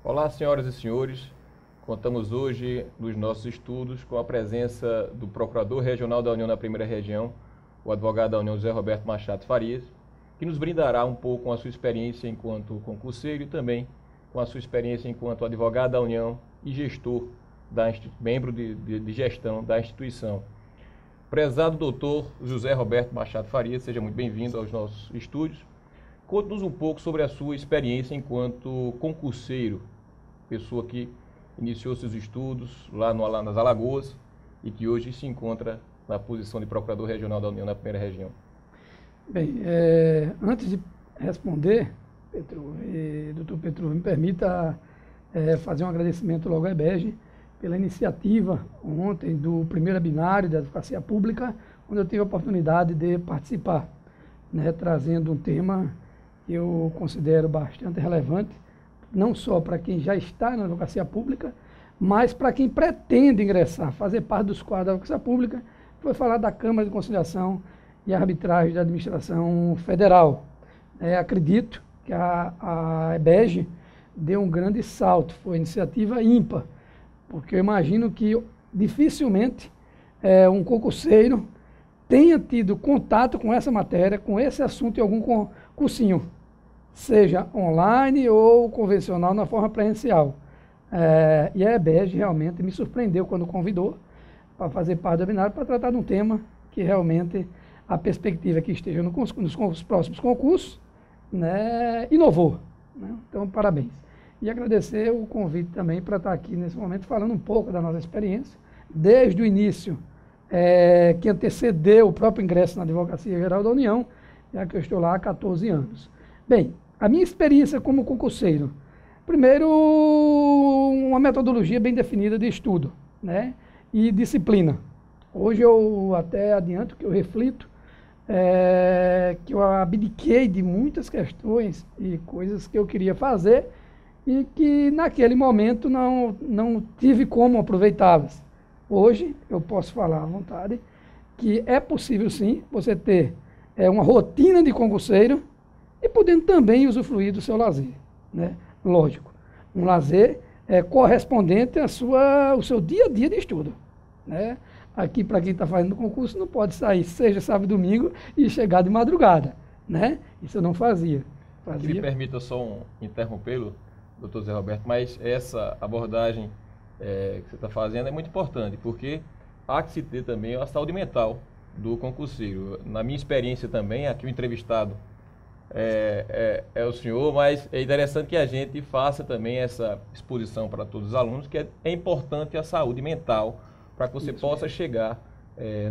Olá, senhoras e senhores. Contamos hoje, nos nossos estudos, com a presença do Procurador Regional da União na Primeira Região, o advogado da União José Roberto Machado Farias, que nos brindará um pouco com a sua experiência enquanto concurseiro e também com a sua experiência enquanto advogado da União e gestor, membro de gestão da instituição. Prezado doutor José Roberto Machado Farias, seja muito bem-vindo aos nossos estúdios. Conte-nos um pouco sobre a sua experiência enquanto concurseiro, pessoa que iniciou seus estudos lá nas Alagoas e que hoje se encontra na posição de Procurador Regional da União na Primeira Região. Bem, antes de responder, doutor Petru, me permita fazer um agradecimento logo à EBEG pela iniciativa ontem do primeiro binário de Advocacia Pública, onde eu tive a oportunidade de participar, trazendo um tema que eu considero bastante relevante, não só para quem já está na advocacia pública, mas para quem pretende ingressar, fazer parte dos quadros da advocacia pública. Foi falar da Câmara de Conciliação e Arbitragem da Administração Federal. Acredito que a EBEG deu um grande salto, foi iniciativa ímpar, porque eu imagino que dificilmente um concurseiro tenha tido contato com essa matéria, com esse assunto em algum cursinho, seja online ou convencional na forma presencial. E a EBEG realmente me surpreendeu quando convidou para fazer parte do binário para tratar de um tema que realmente a perspectiva que esteja nos próximos concursos, inovou. Então, parabéns. E agradecer o convite também para estar aqui nesse momento falando um pouco da nossa experiência, desde o início que antecedeu o próprio ingresso na Advocacia Geral da União, já que eu estou lá há 14 anos. Bem, a minha experiência como concurseiro, primeiro, uma metodologia bem definida de estudo, e disciplina. Hoje eu até adianto que eu reflito, que eu abdiquei de muitas questões e coisas que eu queria fazer e que naquele momento não tive como aproveitá-las. Hoje eu posso falar à vontade que é possível sim você ter uma rotina de concurseiro e podendo também usufruir do seu lazer, Lógico, um lazer correspondente ao seu dia a dia de estudo, Aqui, para quem está fazendo concurso, não pode sair, seja sábado e domingo, e chegar de madrugada, Isso eu não fazia. Que me permita só interrompê-lo, doutor Zé Roberto, mas essa abordagem que você está fazendo é muito importante, porque há que se ter também a saúde mental do concurseiro. Na minha experiência também, aqui o entrevistado é o senhor, mas é interessante que a gente faça também essa exposição para todos os alunos, que é importante a saúde mental, para que você possa chegar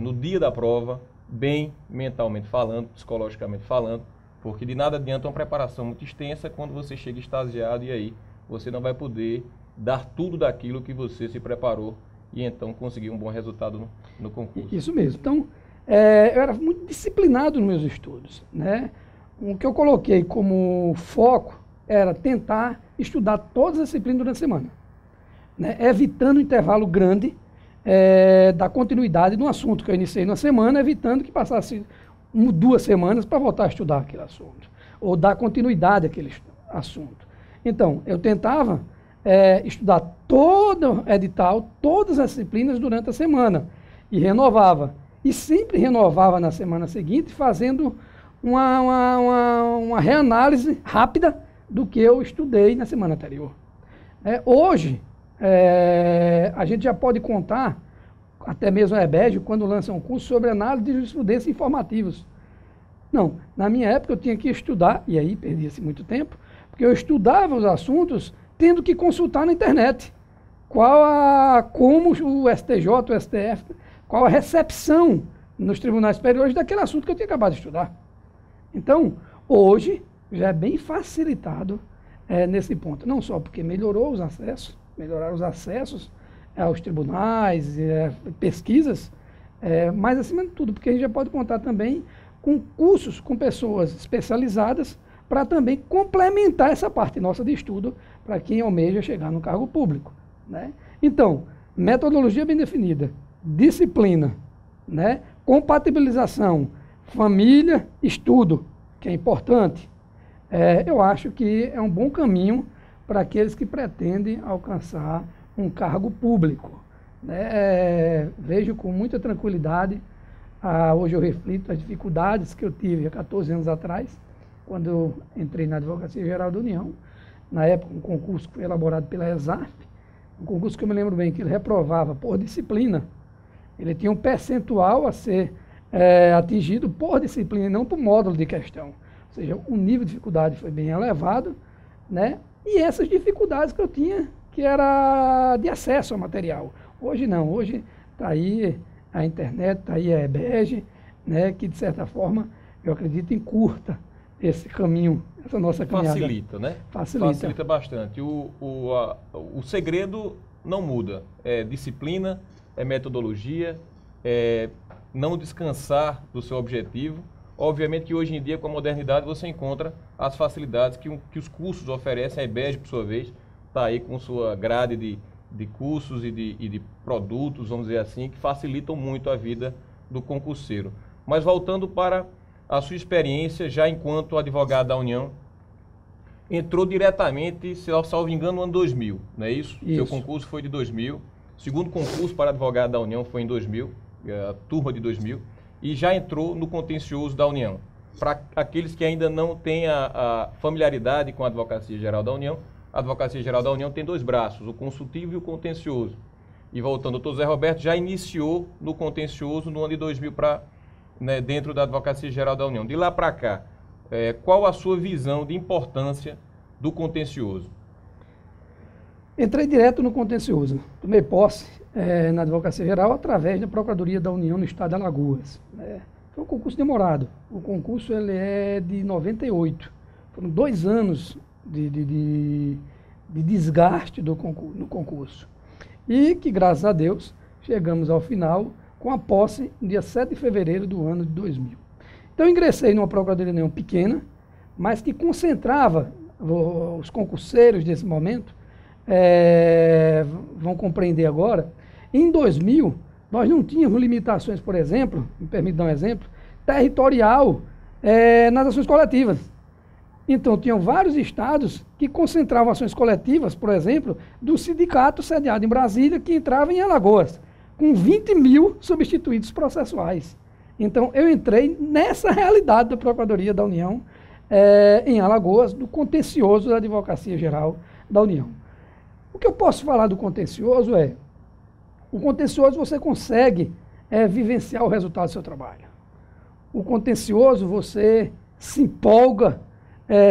no dia da prova, bem mentalmente falando, psicologicamente falando, porque de nada adianta uma preparação muito extensa quando você chega extasiado e aí você não vai poder dar tudo daquilo que você se preparou e então conseguir um bom resultado no concurso. Isso mesmo. Então, eu era muito disciplinado nos meus estudos, O que eu coloquei como foco era tentar estudar todas as disciplinas durante a semana, evitando um intervalo grande da continuidade no assunto que eu iniciei na semana, evitando que passasse 2 semanas para voltar a estudar aquele assunto, ou dar continuidade àquele assunto. Então, eu tentava estudar todo edital, todas as disciplinas durante a semana, e renovava. E sempre renovava na semana seguinte, fazendo uma reanálise rápida do que eu estudei na semana anterior. Hoje, a gente já pode contar, até mesmo a EBEG, quando lança um curso sobre análise de jurisprudência informativos. Não, na minha época eu tinha que estudar, e aí perdia-se muito tempo, porque eu estudava os assuntos tendo que consultar na internet como o STJ, o STF, qual a recepção nos tribunais superiores daquele assunto que eu tinha acabado de estudar. Então, hoje, já é bem facilitado nesse ponto, não só porque melhoraram os acessos aos tribunais, pesquisas, mas acima de tudo, porque a gente já pode contar também com cursos com pessoas especializadas para também complementar essa parte nossa de estudo para quem almeja chegar no cargo público, Então, metodologia bem definida, disciplina né? Compatibilização, família, estudo, que é importante. Eu acho que é um bom caminho para aqueles que pretendem alcançar um cargo público, né? Vejo com muita tranquilidade, hoje eu reflito as dificuldades que eu tive há 14 anos atrás, quando eu entrei na Advocacia Geral da União, na época um concurso que foi elaborado pela ESAF, um concurso que eu me lembro bem que ele reprovava por disciplina, ele tinha um percentual a ser atingido por disciplina e não por módulo de questão, ou seja, o nível de dificuldade foi bem elevado, né? E essas dificuldades que eu tinha, que era de acesso ao material. Hoje não, hoje está aí a internet, está aí a EBEG, né, que de certa forma eu acredito encurta esse caminho, essa nossa caminhada. Facilita, né? Facilita bastante. O segredo não muda, é disciplina, é metodologia, é não descansar do seu objetivo. Obviamente que hoje em dia, com a modernidade, você encontra as facilidades que os cursos oferecem. A EBEG, por sua vez, está aí com sua grade de cursos e de produtos, vamos dizer assim, que facilitam muito a vida do concurseiro. Mas voltando para a sua experiência, já enquanto advogado da União, entrou diretamente, se eu salvo engano, no ano 2000, não é isso? Isso. Seu concurso foi de 2000, o segundo concurso para advogado da União foi em 2000, a turma de 2000, e já entrou no contencioso da União. Para aqueles que ainda não têm a familiaridade com a Advocacia Geral da União, a Advocacia Geral da União tem dois braços, o consultivo e o contencioso. E voltando, o doutor Zé Roberto já iniciou no contencioso no ano de 2000 dentro da Advocacia Geral da União. De lá para cá, qual a sua visão de importância do contencioso? Entrei direto no contencioso. Tomei posse na Advocacia Geral através da Procuradoria da União no Estado de Alagoas. Foi um concurso demorado. O concurso ele é de 98. Foram 2 anos de desgaste no concurso. E que, graças a Deus, chegamos ao final com a posse no dia 7 de fevereiro do ano de 2000. Então, ingressei numa Procuradoria da União pequena, mas que concentrava os concurseiros desse momento, vão compreender agora. Em 2000, nós não tínhamos limitações, por exemplo, me permite dar um exemplo, territorial nas ações coletivas. Então, tinham vários estados que concentravam ações coletivas, por exemplo, do sindicato sediado em Brasília, que entrava em Alagoas, com 20 mil substituídos processuais. Então, eu entrei nessa realidade da Procuradoria da União, em Alagoas, do contencioso da Advocacia Geral da União. O que eu posso falar do contencioso o contencioso você consegue vivenciar o resultado do seu trabalho. O contencioso você se empolga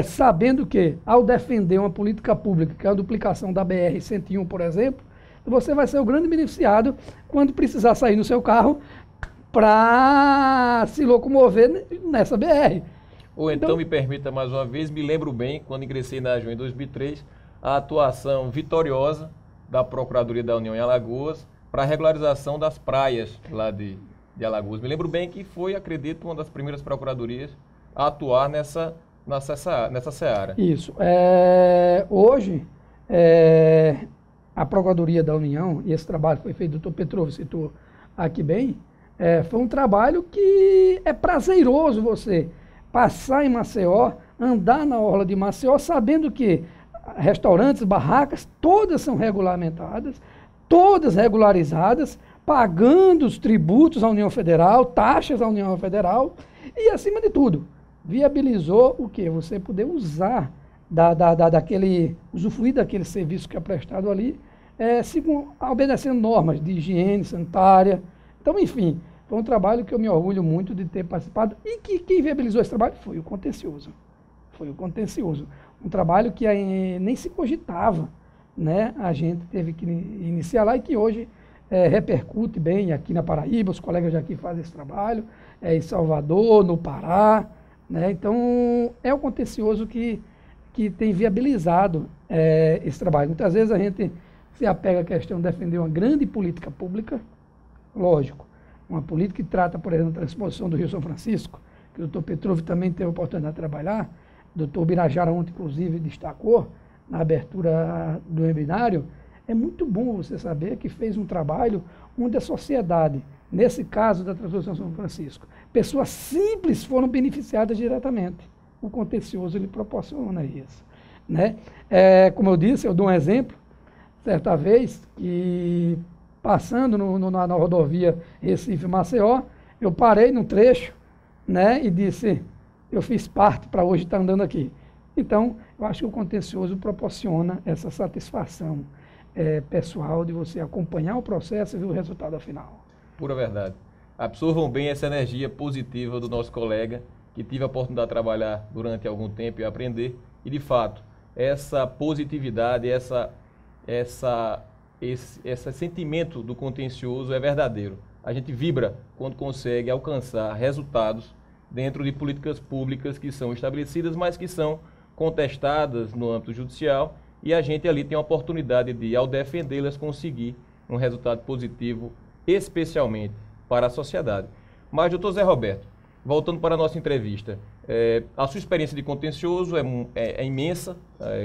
sabendo que, ao defender uma política pública, que é a duplicação da BR-101, por exemplo, você vai ser o grande beneficiado quando precisar sair no seu carro para se locomover nessa BR. Ou então, me permita mais uma vez, me lembro bem, quando ingressei na AGU em 2003, a atuação vitoriosa da Procuradoria da União em Alagoas para a regularização das praias lá de Alagoas. Me lembro bem que foi, acredito, uma das primeiras procuradorias a atuar nessa seara. Isso. Hoje, a Procuradoria da União, e esse trabalho foi feito, o doutor Petrov citou aqui bem, foi um trabalho que é prazeroso você passar em Maceió, andar na orla de Maceió, sabendo que restaurantes, barracas, todas são regulamentadas, todas regularizadas, pagando os tributos à União Federal, taxas à União Federal, e acima de tudo, viabilizou o quê? Você poder usar usufruir daquele serviço que é prestado ali, obedecendo normas de higiene sanitária. Então, enfim, foi um trabalho que eu me orgulho muito de ter participado, e que quem viabilizou esse trabalho foi o contencioso. Foi o contencioso. Um trabalho que nem se cogitava, né? A gente teve que iniciar lá e que hoje repercute bem aqui na Paraíba, os colegas já aqui fazem esse trabalho, em Salvador, no Pará, né? Então, é o contencioso que tem viabilizado esse trabalho. Muitas vezes a gente se apega à questão de defender uma grande política pública, lógico, uma política que trata, por exemplo, da transposição do Rio São Francisco, que o doutor Petrov também teve a oportunidade de trabalhar, o doutor Birajara ontem, inclusive, destacou na abertura do webinário. É muito bom você saber que fez um trabalho onde a sociedade, nesse caso da Transposição São Francisco, pessoas simples foram beneficiadas diretamente. O contencioso ele proporciona isso, né? Como eu disse, eu dou um exemplo, certa vez, que passando na rodovia Recife-Maceió, eu parei num trecho, né, e disse, eu fiz parte para hoje estar andando aqui. Então, eu acho que o contencioso proporciona essa satisfação pessoal de você acompanhar o processo e ver o resultado final. Pura verdade. Absorvam bem essa energia positiva do nosso colega, que tive a oportunidade de trabalhar durante algum tempo e aprender. E, de fato, essa positividade, esse sentimento do contencioso é verdadeiro. A gente vibra quando consegue alcançar resultados dentro de políticas públicas que são estabelecidas, mas que são contestadas no âmbito judicial, e a gente ali tem a oportunidade de, ao defendê-las, conseguir um resultado positivo, especialmente para a sociedade. Mas, doutor Zé Roberto, voltando para a nossa entrevista, a sua experiência de contencioso é imensa,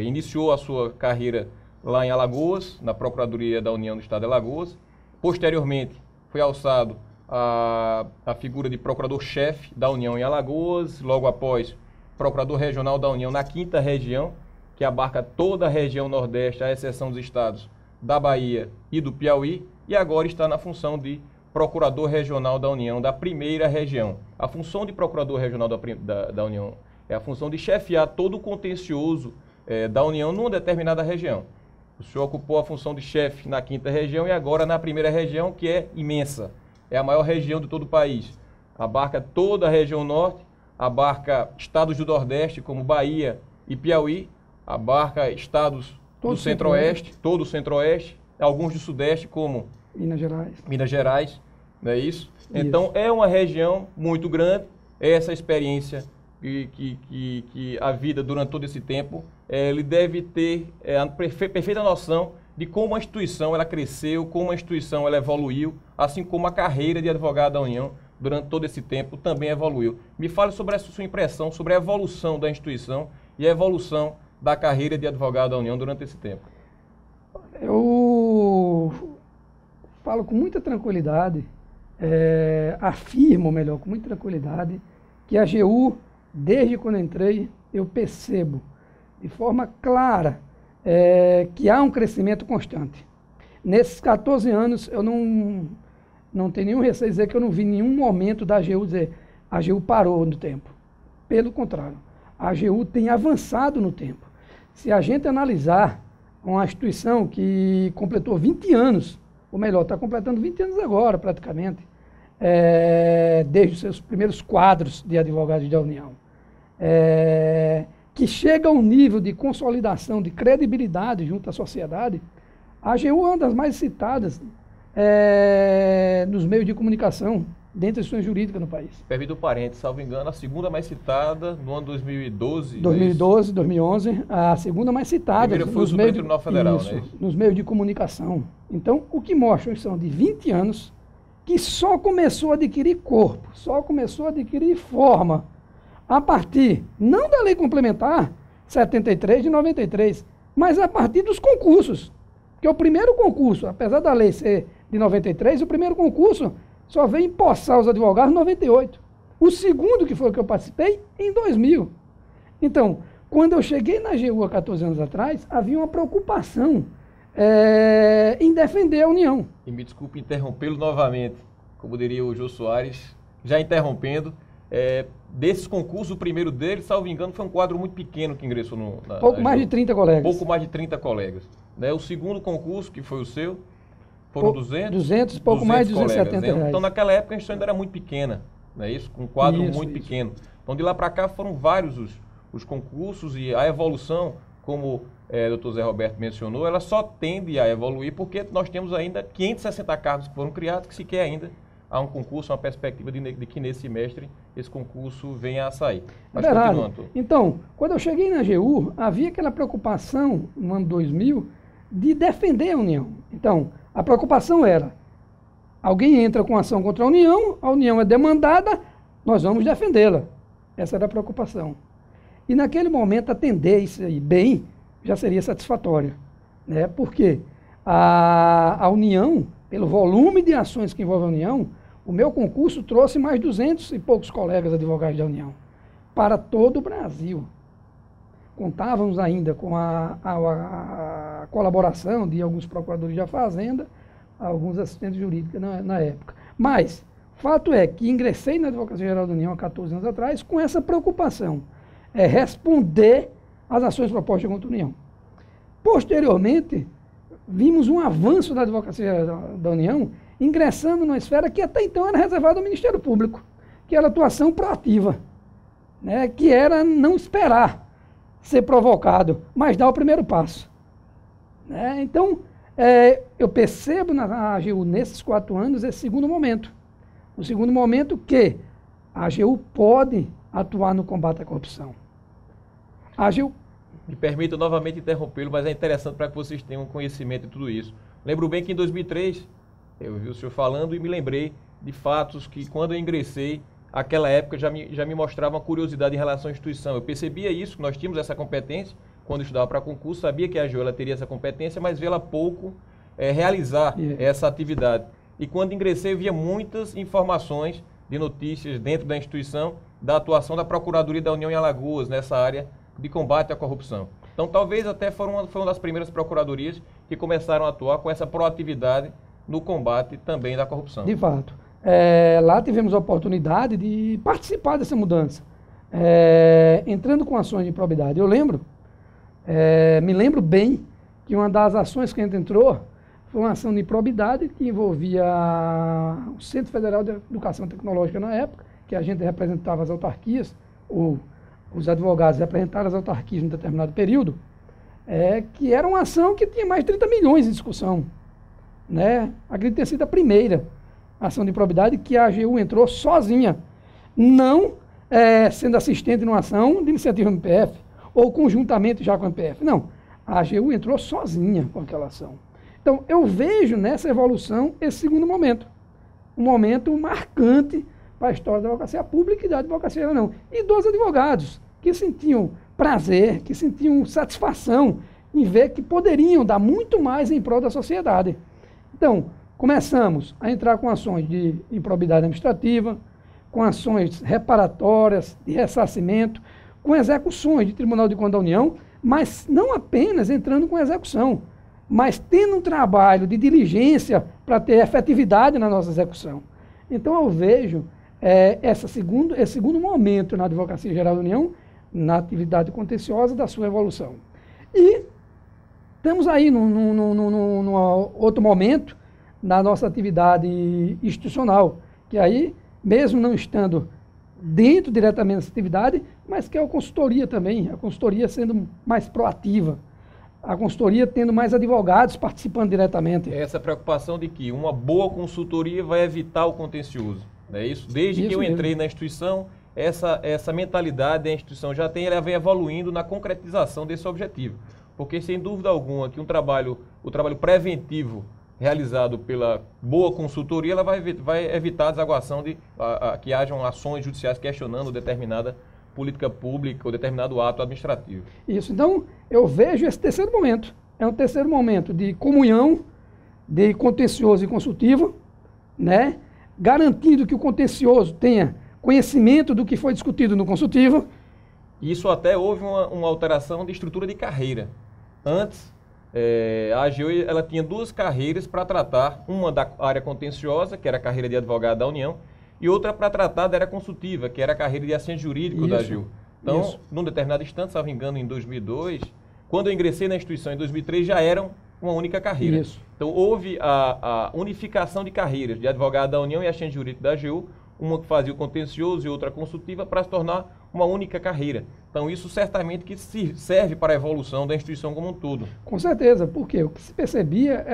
iniciou a sua carreira lá em Alagoas, na Procuradoria da União do Estado de Alagoas, posteriormente foi alçado a figura de procurador-chefe da União em Alagoas, logo após procurador regional da União na 5ª região, que abarca toda a região Nordeste, à exceção dos estados da Bahia e do Piauí, e agora está na função de procurador regional da União da 1ª região. A função de procurador regional da União é a função de chefiar todo o contencioso da União numa determinada região. O senhor ocupou a função de chefe na 5ª região e agora na 1ª região, que é imensa. É a maior região de todo o país. Abarca toda a região norte, abarca estados do Nordeste, como Bahia e Piauí, abarca estados do Centro-Oeste, todo o Centro-Oeste, alguns do Sudeste, como Minas Gerais, não é isso? Então, é uma região muito grande, essa experiência que a vida durante todo esse tempo, ele deve ter a perfeita noção de como a instituição ela cresceu, como a instituição ela evoluiu, assim como a carreira de advogado da União durante todo esse tempo também evoluiu. Me fale sobre essa sua impressão, sobre a evolução da instituição e a evolução da carreira de advogado da União durante esse tempo. Eu falo com muita tranquilidade, afirmo melhor, com muita tranquilidade, que a AGU, desde quando entrei, eu percebo de forma clara que há um crescimento constante. Nesses 14 anos, eu não tenho nenhum receio de dizer que eu não vi nenhum momento da AGU dizer a AGU parou no tempo. Pelo contrário, a AGU tem avançado no tempo. Se a gente analisar uma instituição que completou 20 anos, ou melhor, está completando 20 anos agora, praticamente, desde os seus primeiros quadros de advogados da União, que chega a um nível de consolidação, de credibilidade junto à sociedade, a AGU é uma das mais citadas nos meios de comunicação, dentro das instituições jurídicas no país. Permita um parênteses, salvo engano, a segunda mais citada no ano 2012. 2012, 2011, a segunda mais citada. Primeiro foi o Supremo Tribunal Federal, isso, né? Nos meios de comunicação. Então, o que mostra são de 20 anos que só começou a adquirir corpo, só começou a adquirir forma a partir, não da lei complementar 73 de 93, mas a partir dos concursos. Porque o primeiro concurso, apesar da lei ser de 93, o primeiro concurso só veio empossar os advogados em 98. O segundo, que foi o que eu participei, em 2000. Então, quando eu cheguei na AGU há 14 anos atrás, havia uma preocupação em defender a União. E me desculpe interrompê-lo novamente, como diria o Jô Soares, já interrompendo. Desses concursos, o primeiro dele, salvo engano, foi um quadro muito pequeno que ingressou pouco mais de 30 colegas. Pouco mais de 30 colegas. Né? O segundo concurso, que foi o seu, foram 200? Pouco mais de 270 colegas, né? reais. Então, naquela época, a instituição ainda era muito pequena, não é isso? Com um quadro muito pequeno. Então, de lá para cá, foram vários os concursos e a evolução, como o doutor Zé Roberto mencionou, ela só tende a evoluir porque nós temos ainda 560 cargos que foram criados, que sequer ainda há um concurso, uma perspectiva de que nesse semestre esse concurso venha a sair. Mas continuando. Então, quando eu cheguei na AGU, havia aquela preocupação, no ano 2000, de defender a União. Então, a preocupação era, alguém entra com ação contra a União é demandada, nós vamos defendê-la. Essa era a preocupação. E naquele momento, atender isso aí bem, já seria satisfatório. Né? Porque a União, pelo volume de ações que envolve a União, O meu concurso trouxe mais 200 e poucos colegas advogados da União para todo o Brasil. Contávamos ainda com a colaboração de alguns procuradores da Fazenda, alguns assistentes jurídicos na época. Mas, fato é que ingressei na Advocacia Geral da União há 14 anos atrás com essa preocupação, responder às ações propostas contra a União. Posteriormente, vimos um avanço da Advocacia da União, ingressando numa esfera que até então era reservada ao Ministério Público, que era a atuação proativa, né, que era não esperar ser provocado, mas dar o primeiro passo. Né? Então, eu percebo na AGU, nesses 4 anos, esse segundo momento. O segundo momento que a AGU pode atuar no combate à corrupção. A AGU... Me permito novamente interrompê-lo, mas é interessante para que vocês tenham conhecimento de tudo isso. Lembro bem que em 2003, eu vi o senhor falando e me lembrei de fatos que, quando eu ingressei, aquela época já me mostrava uma curiosidade em relação à instituição. Eu percebia isso, que nós tínhamos essa competência, quando eu estudava para concurso, sabia que a AGU ela teria essa competência, mas vê-la pouco realizar essa atividade. E quando ingressei, eu via muitas informações de notícias dentro da instituição da atuação da Procuradoria da União em Alagoas, nessa área de combate à corrupção. Então, talvez até foi uma das primeiras procuradorias que começaram a atuar com essa proatividade no combate também da corrupção. De fato. Lá tivemos a oportunidade de participar dessa mudança, entrando com ações de improbidade. Eu me lembro bem que uma das ações que a gente entrou foi uma ação de improbidade que envolvia o Centro Federal de Educação Tecnológica na época, que a gente representava as autarquias, ou os advogados representaram as autarquias em um determinado período, que era uma ação que tinha mais de 30 milhões em discussão. Né? Acredito ter sido a primeira ação de improbidade que a AGU entrou sozinha, não sendo assistente numa ação de iniciativa MPF, ou conjuntamente já com a MPF. Não, a AGU entrou sozinha com aquela ação. Então, eu vejo nessa evolução esse segundo momento, um momento marcante para a história da advocacia pública e da advocacia geral, não. E dos advogados que sentiam prazer, que sentiam satisfação em ver que poderiam dar muito mais em prol da sociedade. Então, começamos a entrar com ações de improbidade administrativa, com ações reparatórias, de ressarcimento, com execuções de Tribunal de Contas da União, mas não apenas entrando com execução, mas tendo um trabalho de diligência para ter efetividade na nossa execução. Então, eu vejo esse segundo momento na Advocacia Geral da União, na atividade contenciosa da sua evolução. E estamos aí num outro momento na nossa atividade institucional, que aí, mesmo não estando dentro diretamente dessa atividade, mas que é a consultoria também, a consultoria sendo mais proativa, a consultoria tendo mais advogados participando diretamente. Essa preocupação de que uma boa consultoria vai evitar o contencioso, não é isso? Desde que eu entrei na instituição, essa mentalidade da instituição já tem, ela vem evoluindo na concretização desse objetivo. Porque, sem dúvida alguma, que o trabalho preventivo realizado pela boa consultoria, ela vai evitar a desaguação de que hajam ações judiciais questionando determinada política pública ou determinado ato administrativo. Isso. Então, eu vejo esse terceiro momento. É um terceiro momento de comunhão, de contencioso e consultivo, né? Garantindo que o contencioso tenha conhecimento do que foi discutido no consultivo. Isso até houve uma alteração de estrutura de carreira. Antes, a AGU ela tinha 2 carreiras para tratar, uma da área contenciosa, que era a carreira de advogado da União, e outra para tratar da área consultiva, que era a carreira de assistente jurídico da AGU. Então, num determinado instante, salvo engano, em 2002, quando eu ingressei na instituição em 2003, já eram uma única carreira. Isso. Então, houve a unificação de carreiras de advogado da União e assistente jurídico da AGU, uma que fazia o contencioso e outra consultiva, para se tornar uma única carreira. Então, isso certamente que serve para a evolução da instituição como um todo. Com certeza, porque o que se percebia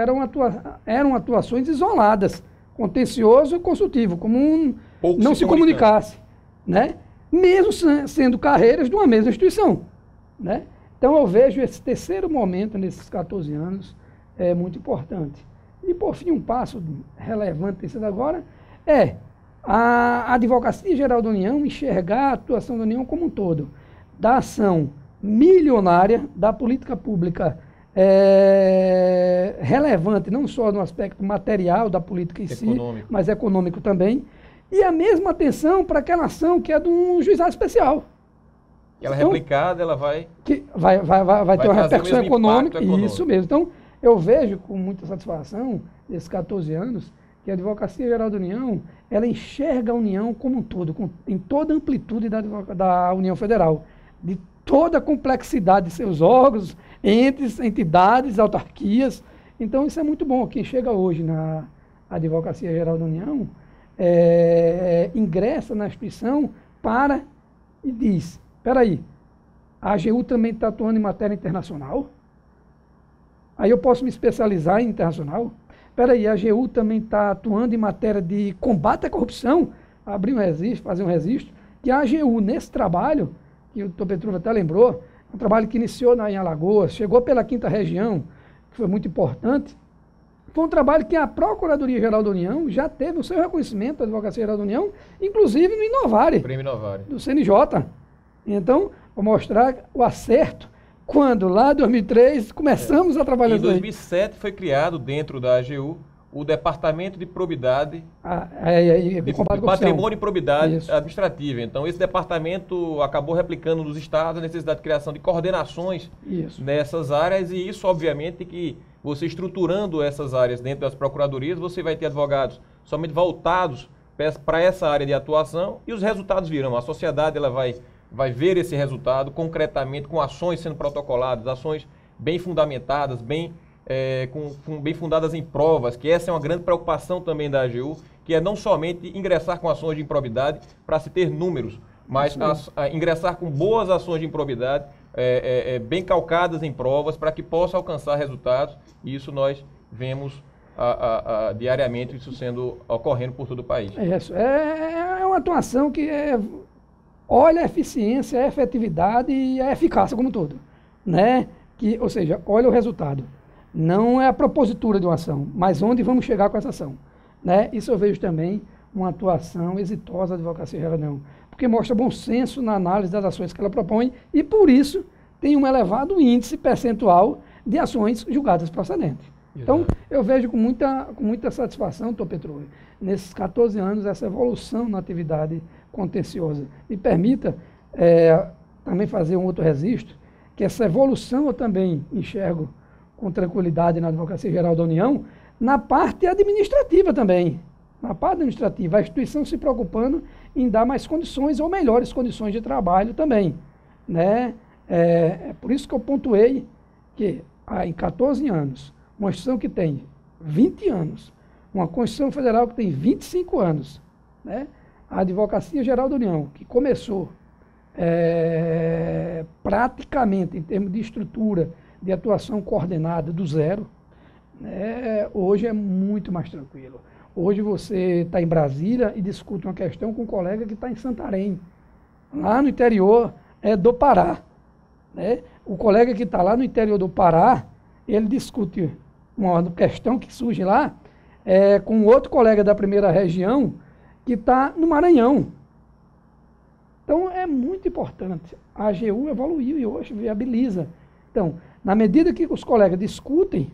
eram atuações isoladas, contencioso e consultivo, como não se comunicasse, né? Mesmo sendo carreiras de uma mesma instituição, né? Então, eu vejo esse terceiro momento, nesses 14 anos, muito importante. E, por fim, um passo relevante tem sido agora a Advocacia Geral da União enxergar a atuação da União como um todo, da ação milionária, da política pública relevante, não só no aspecto material da política em si, mas econômico também, E a mesma atenção para aquela ação que é de um juizado especial. Ela é replicada, ela vai... Que vai ter uma repercussão econômica. Isso mesmo. Então, eu vejo com muita satisfação, nesses 14 anos, que a Advocacia Geral da União, ela enxerga a União como um todo, em toda a amplitude da União Federal, de toda a complexidade de seus órgãos, entes, entidades, autarquias. Então, isso é muito bom. Quem chega hoje na Advocacia Geral da União, ingressa na instituição e diz, espera aí, a AGU também está atuando em matéria internacional? Aí eu posso me especializar em internacional? Espera aí, a AGU também está atuando em matéria de combate à corrupção? Abrir um registro, fazer um registro. Que a AGU, nesse trabalho, que o Dr. Petrucci até lembrou, um trabalho que iniciou em Alagoas, chegou pela 5ª Região, que foi muito importante. Foi um trabalho que a Procuradoria-Geral da União já teve o seu reconhecimento da Advocacia Geral da União, inclusive no Inovare, Prêmio Inovare, do CNJ. Então, vou mostrar o acerto, quando lá em 2003 começamos a trabalhar. Em 2007 foi criado dentro da AGU o Departamento de Probidade, de Patrimônio e Probidade Administrativa. Então, esse departamento acabou replicando nos estados a necessidade de criação de coordenações nessas áreas, e isso, obviamente, que você estruturando essas áreas dentro das procuradorias, você vai ter advogados somente voltados para essa área de atuação, e os resultados virão. A sociedade ela vai ver esse resultado concretamente, com ações sendo protocoladas, ações bem fundamentadas, bem fundadas em provas, que essa é uma grande preocupação também da AGU, que é não somente ingressar com ações de improbidade para se ter números, mas ingressar com boas ações de improbidade, bem calcadas em provas, para que possa alcançar resultados, e isso nós vemos diariamente isso ocorrendo por todo o país. É uma atuação que olha a eficiência, a efetividade e a eficácia como um todo, né? Ou seja, olha o resultado. Não é a propositura de uma ação, mas onde vamos chegar com essa ação, né? Isso eu vejo também uma atuação exitosa da Advocacia Geral da União, porque mostra bom senso na análise das ações que ela propõe e, por isso, tem um elevado índice percentual de ações julgadas procedentes. Então, eu vejo com muita satisfação, Dr. Petrucci, nesses 14 anos, essa evolução na atividade contenciosa. Me permita também fazer um outro registro, que essa evolução eu também enxergo com tranquilidade na Advocacia Geral da União, na parte administrativa também. Na parte administrativa, a instituição se preocupando em dar mais condições ou melhores condições de trabalho também, né? É por isso que eu pontuei que em 14 anos, uma instituição que tem 20 anos, uma Constituição Federal que tem 25 anos, né? A Advocacia Geral da União, que começou praticamente em termos de estrutura, de atuação coordenada do zero, né? Hoje é muito mais tranquilo. Hoje você está em Brasília e discute uma questão com um colega que está em Santarém, lá no interior do Pará, né? O colega que está lá no interior do Pará, ele discute uma questão que surge lá com outro colega da 1ª Região que está no Maranhão. Então, é muito importante. A AGU evoluiu e hoje viabiliza. Então, na medida que os colegas discutem,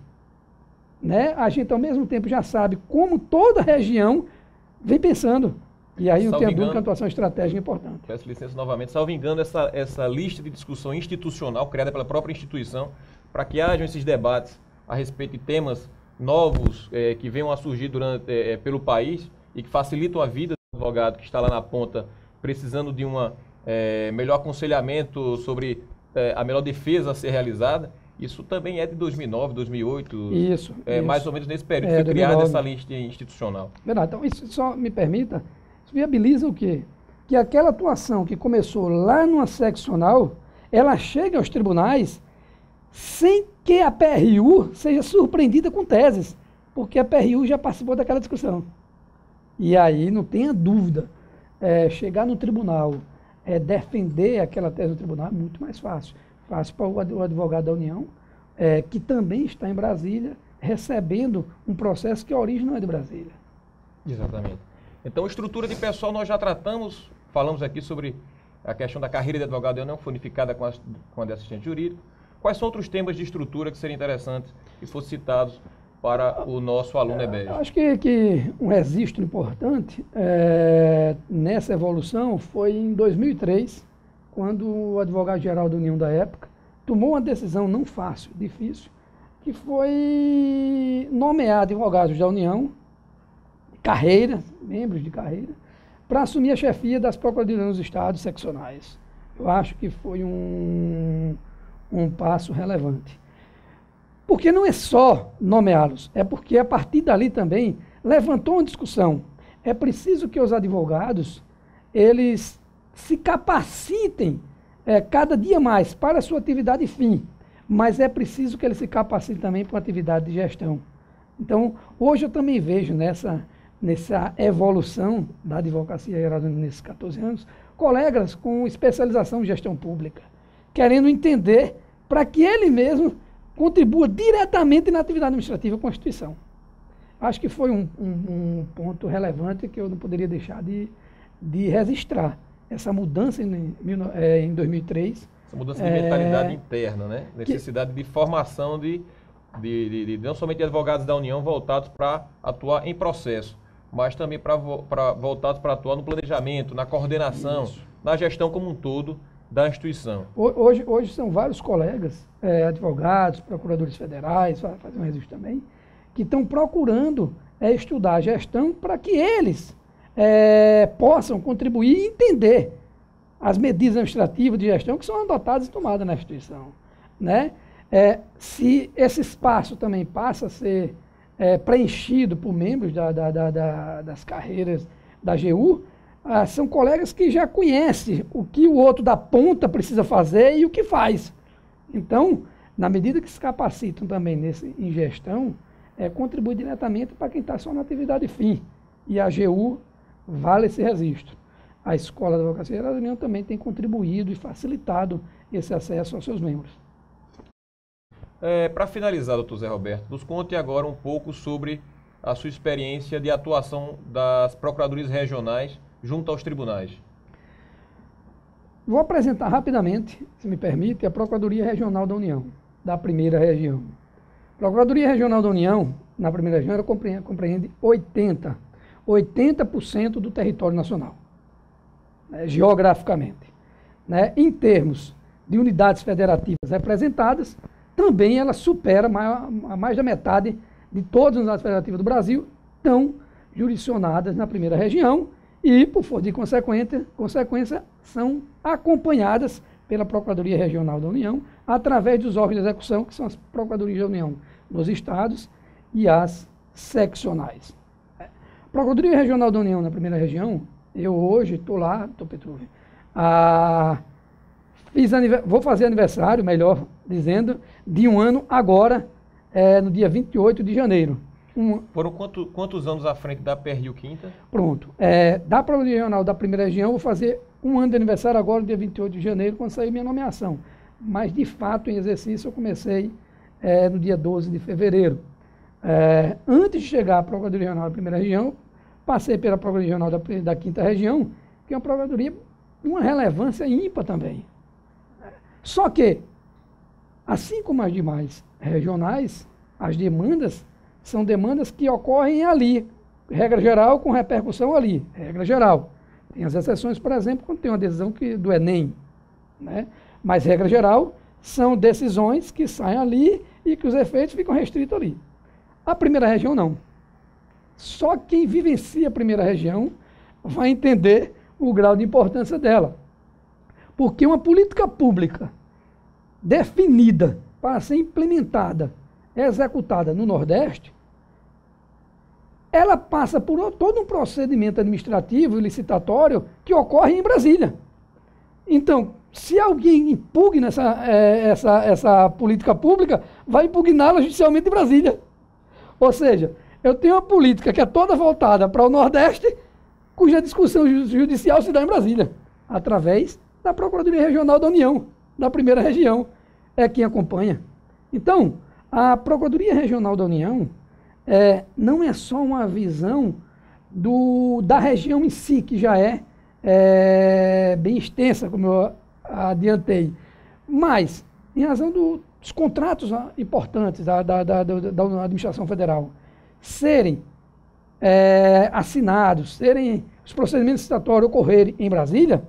né, a gente, ao mesmo tempo, já sabe como toda a região vem pensando. E aí não tem dúvida que a atuação estratégica é importante. Peço licença novamente. Salvo engano, essa lista de discussão institucional, criada pela própria instituição, para que hajam esses debates a respeito de temas novos que venham a surgir pelo país e que facilitam a vida do advogado que está lá na ponta, precisando de melhor aconselhamento sobre a melhor defesa a ser realizada. Isso também é de 2009, 2008, isso. Mais ou menos nesse período que foi criada essa lista institucional. Verdade. Então, isso só me permita, isso viabiliza o quê? Que aquela atuação que começou lá numa seccional, ela chega aos tribunais sem que a PRU seja surpreendida com teses, porque a PRU já participou daquela discussão. E aí, não tenha dúvida, chegar no tribunal, defender aquela tese no tribunal é muito mais fácil. Fácil para o advogado da União, que também está em Brasília, recebendo um processo que a origem não é de Brasília. Exatamente. Então, estrutura de pessoal nós já tratamos, falamos aqui sobre a questão da carreira de advogado da União, que foi unificada com a de assistente jurídico. Quais são outros temas de estrutura que seriam interessantes que fossem citados para o nosso aluno EBEG? Eu acho que um registro importante nessa evolução foi em 2003, quando o advogado-geral da União da época tomou uma decisão não fácil, difícil, que foi nomear advogados da União, carreira, membros de carreira, para assumir a chefia das procuradorias nos estados seccionais. Eu acho que foi um passo relevante. Porque não é só nomeá-los, é porque a partir dali também levantou uma discussão. É preciso que os advogados, eles se capacitem cada dia mais para a sua atividade fim, mas é preciso que eles se capacitem também para uma atividade de gestão. Então, hoje eu também vejo nessa evolução da advocacia geral nesses 14 anos, colegas com especialização em gestão pública, querendo entender para que ele mesmo contribua diretamente na atividade administrativa com a instituição. Acho que foi um ponto relevante que eu não poderia deixar de registrar. Essa mudança em 2003. Essa mudança de mentalidade interna, né? Necessidade de formação de não somente de advogados da União voltados para atuar em processo, mas também voltados para atuar no planejamento, na coordenação, na gestão como um todo da instituição. Hoje são vários colegas, advogados, procuradores federais, vai fazer um registro também, que estão procurando estudar a gestão para que eles possam contribuir e entender as medidas administrativas de gestão que são adotadas e tomadas na instituição, né? Se esse espaço também passa a ser preenchido por membros das carreiras da AGU, são colegas que já conhecem o que o outro da ponta precisa fazer e o que faz. Então, na medida que se capacitam também em gestão, contribui diretamente para quem está só na atividade fim. E a AGU vale esse registro. A Escola da Advocacia Geral da União também tem contribuído e facilitado esse acesso aos seus membros. Para finalizar, doutor Zé Roberto, nos conte agora um pouco sobre a sua experiência de atuação das procuradorias regionais junto aos tribunais. Vou apresentar rapidamente, se me permite, a Procuradoria Regional da União, da primeira região. A Procuradoria Regional da União, na primeira região, ela compreende 80% do território nacional, geograficamente. Em termos de unidades federativas representadas, também ela supera mais da metade de todas as unidades federativas do Brasil, estão jurisdicionadas na primeira região e, por força de consequência, são acompanhadas pela Procuradoria Regional da União através dos órgãos de execução, que são as Procuradorias da União nos estados e as seccionais. Procuradoria Regional da União na primeira região, eu hoje estou lá, doutor Petrucci, vou fazer aniversário, melhor dizendo, de um ano agora, no dia 28 de janeiro. Foram quantos anos à frente da PRU Quinta? Pronto. Da Procuradoria Regional da primeira região, eu vou fazer um ano de aniversário agora, no dia 28 de janeiro, quando sair minha nomeação. Mas, de fato, em exercício, eu comecei no dia 12 de fevereiro. Antes de chegar à Procuradoria Regional da primeira região, passei pela Procuradoria Regional da quinta região, que é uma procuradoria de uma relevância ímpar também. Só que, assim como as demais regionais, as demandas são demandas que ocorrem ali, regra geral com repercussão ali, regra geral. Tem as exceções, por exemplo, quando tem uma decisão do Enem, né? Mas, regra geral, são decisões que saem ali e que os efeitos ficam restritos ali. A primeira região, não. Só quem vivencia a primeira região vai entender o grau de importância dela. Porque uma política pública definida para ser implementada, executada no Nordeste, ela passa por todo um procedimento administrativo e licitatório que ocorre em Brasília. Então, se alguém impugna essa política pública, vai impugná-la judicialmente em Brasília. Ou seja, eu tenho uma política que é toda voltada para o Nordeste, cuja discussão judicial se dá em Brasília, através da Procuradoria Regional da União, da primeira região, é quem acompanha. Então, a Procuradoria Regional da União não é só uma visão da região em si, que já é bem extensa, como eu adiantei, mas em razão do os contratos importantes da administração federal serem assinados, os procedimentos licitatórios ocorrerem em Brasília,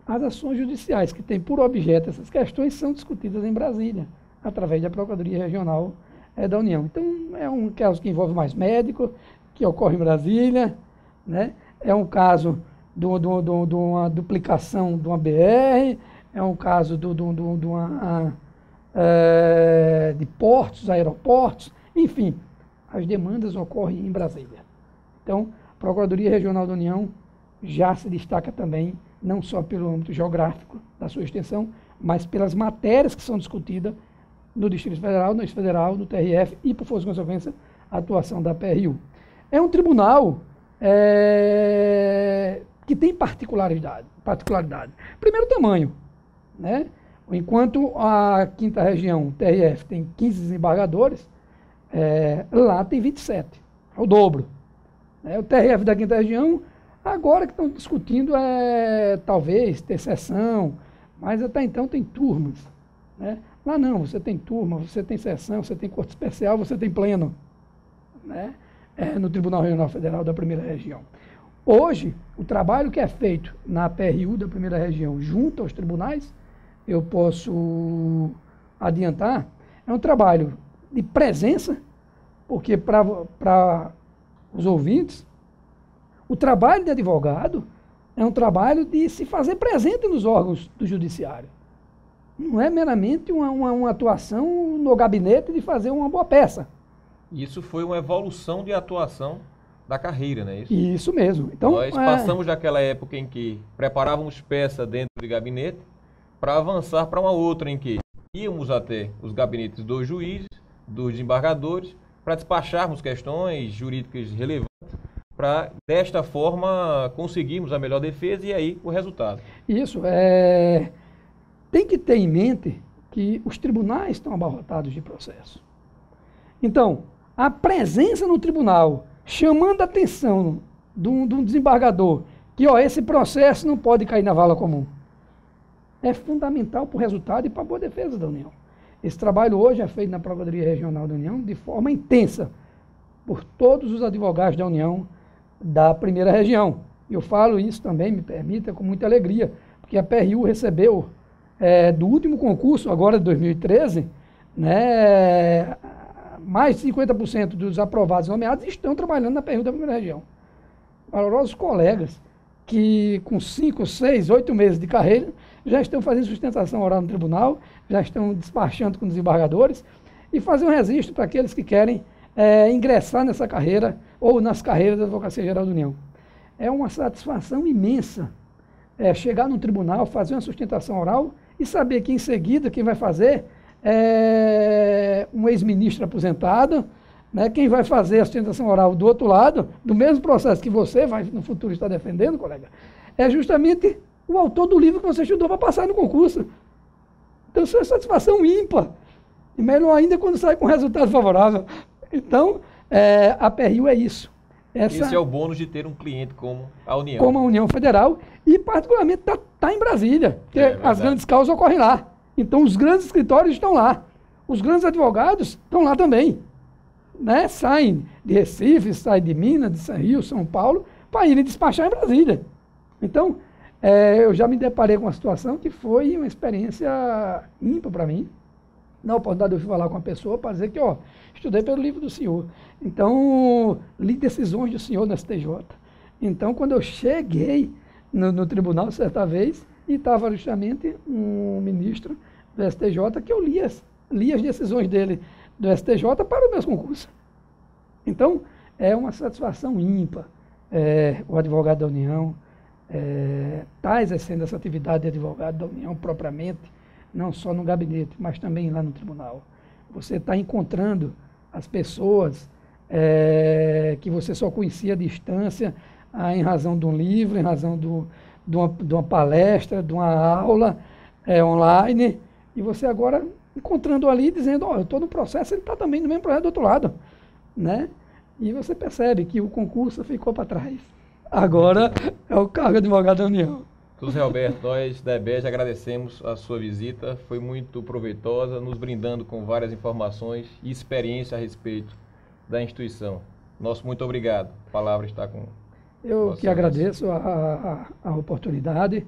as ações judiciais que têm por objeto essas questões são discutidas em Brasília, através da Procuradoria Regional da União. Então, é um caso que envolve mais médico, que ocorre em Brasília, né? É um caso de uma duplicação de uma BR, é um caso de portos, aeroportos, enfim, as demandas ocorrem em Brasília. Então, a Procuradoria Regional da União já se destaca também, não só pelo âmbito geográfico da sua extensão, mas pelas matérias que são discutidas no Distrito Federal, no Federal, no TRF e, por força de consequência, a atuação da PRU. É um tribunal que tem particularidade. Primeiro, tamanho, né? Enquanto a 5ª região, TRF, tem 15 desembargadores, lá tem 27, é o dobro. O TRF da 5ª região, agora que estão discutindo, talvez ter sessão, mas até então tem turmas, né? Lá não, você tem turma, você tem sessão, você tem corte especial, você tem pleno, né? No Tribunal Regional Federal da 1ª região. Hoje, o trabalho que é feito na PRU da 1ª região junto aos tribunais, eu posso adiantar, é um trabalho de presença, porque para os ouvintes, o trabalho de advogado é um trabalho de se fazer presente nos órgãos do judiciário. Não é meramente uma atuação no gabinete de fazer uma boa peça. Isso foi uma evolução de atuação da carreira, né? Isso mesmo. Então, nós passamos daquela época em que preparávamos peça dentro de gabinete para avançar para uma outra em que íamos até os gabinetes dos juízes, dos desembargadores, para despacharmos questões jurídicas relevantes, para, desta forma, conseguirmos a melhor defesa e aí o resultado. Isso. Tem que ter em mente que os tribunais estão abarrotados de processo. Então, a presença no tribunal, chamando a atenção de um desembargador, que esse processo não pode cair na vala comum, é fundamental para o resultado e para a boa defesa da União. Esse trabalho hoje é feito na Procuradoria Regional da União de forma intensa por todos os advogados da União da 1ª região. Eu falo isso também, me permita, com muita alegria, porque a PRU recebeu, do último concurso, agora de 2013, né, mais de 50% dos aprovados e nomeados estão trabalhando na PRU da 1ª região. Valorosos colegas que com 5, 6, 8 meses de carreira já estão fazendo sustentação oral no tribunal, já estão despachando com desembargadores e fazer um registro para aqueles que querem ingressar nessa carreira ou nas carreiras da Advocacia Geral da União. É uma satisfação imensa chegar no tribunal, fazer uma sustentação oral e saber que em seguida quem vai fazer um ex-ministro aposentado, né, quem vai fazer a sustentação oral do outro lado, do mesmo processo que você vai no futuro estar defendendo, colega, é justamente o autor do livro que você estudou para passar no concurso. Então isso é satisfação ímpar. E melhor ainda quando sai com resultado favorável. Então, a PRU é isso. Esse é o bônus de ter um cliente como a União. Como a União Federal e particularmente está em Brasília, porque as grandes causas ocorrem lá. Então os grandes escritórios estão lá. Os grandes advogados estão lá também. Né? Saem de Recife, saem de Minas, de São Rio, São Paulo, para irem despachar em Brasília. Então, eu já me deparei com uma situação que foi uma experiência ímpar para mim. Na oportunidade eu fui falar com uma pessoa para dizer que, estudei pelo livro do senhor. Então, li decisões do senhor no STJ. Então, quando eu cheguei no tribunal certa vez, e estava justamente um ministro do STJ que eu li as decisões dele do STJ para os meus concursos. Então, é uma satisfação ímpar. O advogado da União está exercendo essa atividade de advogado da União propriamente, não só no gabinete, mas também lá no tribunal. Você está encontrando as pessoas que você só conhecia à distância, em razão de um livro, em razão de uma palestra, de uma aula online, e você agora encontrando ali, dizendo, eu estou no processo, ele está também no mesmo projeto do outro lado, né? E você percebe que o concurso ficou para trás. Agora é o cargo de advogado da União. Doutor Zé Roberto, nós da EBEG agradecemos a sua visita, foi muito proveitosa, nos brindando com várias informações e experiência a respeito da instituição. Nosso muito obrigado. A palavra está com Eu que agradeço a oportunidade.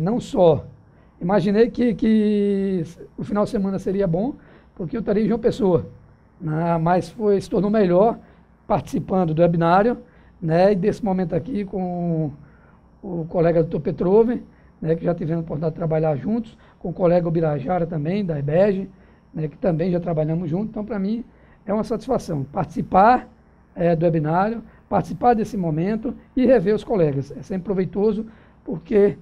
Não só imaginei que o final de semana seria bom, porque eu estaria em João Pessoa, né? Mas se tornou melhor participando do webinário, né? E desse momento aqui com o colega Dr. Petroven, né? Que já tivemos a oportunidade de trabalhar juntos, com o colega Ubirajara também, da EBEG, né? Que também já trabalhamos juntos. Então, para mim, é uma satisfação participar do webinário, participar desse momento e rever os colegas. É sempre proveitoso, porque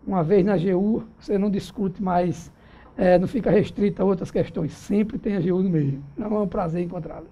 uma vez na AGU, você não discute mais, não fica restrito a outras questões, sempre tem a AGU no meio. Então é um prazer encontrá-lo.